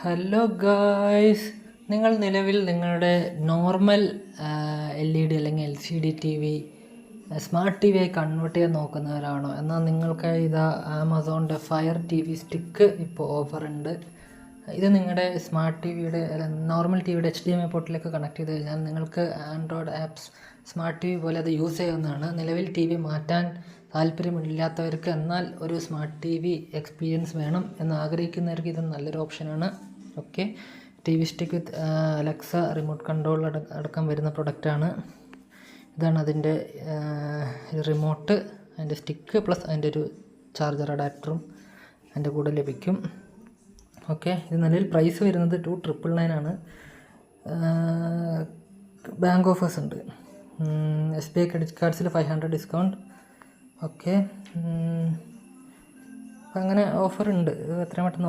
Hello guys, നിങ്ങൾ നിലവിൽ നിങ്ങളുടെ നോർമൽ LED അല്ലെങ്കിൽ LCD TV സ്മാർട്ട് TV ആയി കൺവേർട്ട് ചെയ്യാൻ നോക്കുന്നവരാണോ? എന്നാൽ നിങ്ങൾക്ക് ഇതാ ആമസോണിൻ്റെ ഫയർ TV സ്റ്റിക്ക് ഇപ്പോൾ ഓഫറുണ്ട്. ഇത് നിങ്ങളുടെ സ്മാർട്ട് TVയുടെ നോർമൽ TVയുടെ HDMI പോർട്ടിലേക്ക് കണക്ട് ചെയ്ത് കഴിഞ്ഞാൽ നിങ്ങൾക്ക് ആൻഡ്രോയിഡ് ആപ്സ് സ്മാർട്ട് TV പോലെ അത് യൂസ് ചെയ്യാവുന്നതാണ്. നിലവിൽ TV മാറ്റാൻ താല്പര്യമില്ലാത്തവർക്ക്, എന്നാൽ ഒരു സ്മാർട്ട് TV എക്സ്പീരിയൻസ് വേണം എന്ന് ആഗ്രഹിക്കുന്നവർക്ക് ഇത് നല്ലൊരു ഓപ്ഷനാണ്. ഓക്കെ, TV സ്റ്റിക്ക് വിത്ത് അലക്സ റിമോട്ട് കൺട്രോൾ അടക്കം വരുന്ന പ്രൊഡക്റ്റാണ്. ഇതാണ് അതിൻ്റെ റിമോട്ട്, അതിൻ്റെ സ്റ്റിക്ക് പ്ലസ് അതിൻ്റെ ഒരു ചാർജർ അഡാപ്റ്ററും അതിൻ്റെ കൂടെ ലഭിക്കും. ഓക്കെ, ഇത് നിലവിൽ പ്രൈസ് വരുന്നത് 2,999 ആണ്. ബാങ്ക് ഓഫേഴ്സ് ഉണ്ട്. SBI ക്രെഡിറ്റ് കാർഡ്സിൽ 500 ഡിസ്കൗണ്ട്. ഓക്കെ, അങ്ങനെ ഓഫറുണ്ട്. ഇത് എത്രയും പെട്ടെന്ന്